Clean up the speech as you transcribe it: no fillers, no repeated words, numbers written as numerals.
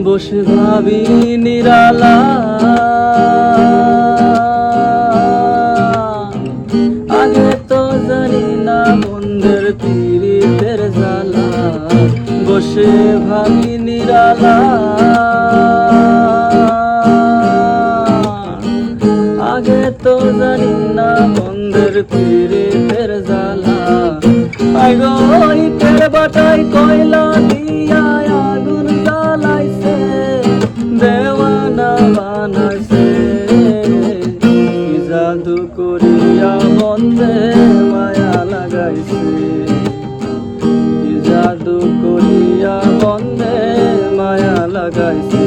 বসে ভাবি নিরালা, আগে তো জানি না বন্ধের পীড়িতের জ্বালা। বসে ভাবি নিরালা, আগে তো জানি না বন্ধের পীড়িতের জ্বালা। আগো ইটের বাটায় কয়লা দিয়া আগুন জ্বালাইছে, দেওয়ানা বানাইছে। কি জাদু করিয়া বন্ধে মায়া লাগাইছে, কি জাদু করিয়া বন্ধে মায়া লাগাইছে।